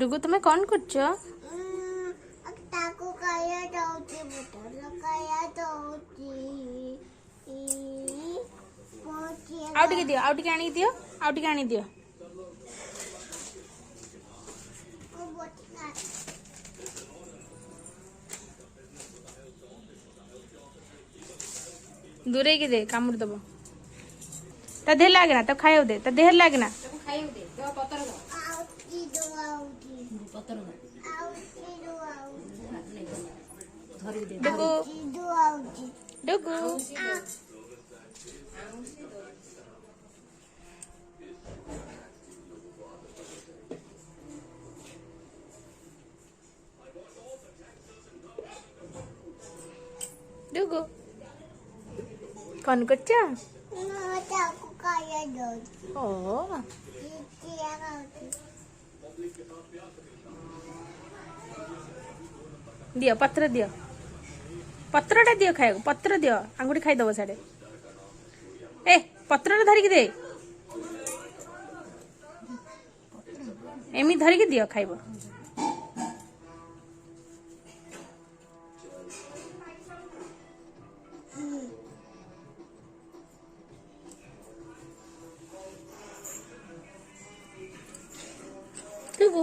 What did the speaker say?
डुगु तुम्हें कौन कुछ ताको काया जाऊची बोतल काया जाऊची पहुंची आउ टिके दियो आउ टिके आनी दियो आउ टिके आनी दियो को बोतल दूरे की दे कामुड़ दबो ता देह लागना तब खाए दे ता देह लागना आउची दो आउची आउची दो आउची डुगु दो आउची डुगु डुगु कौन कुछ ना ताको काया जाऊची ओ किया आउची दियो पत्रटा दियो खाए पत्र दियो आंगुठी खाई दबो साडे ए पत्रटा धरिकी दे एमी धरिकी दियो खाइबो डुगु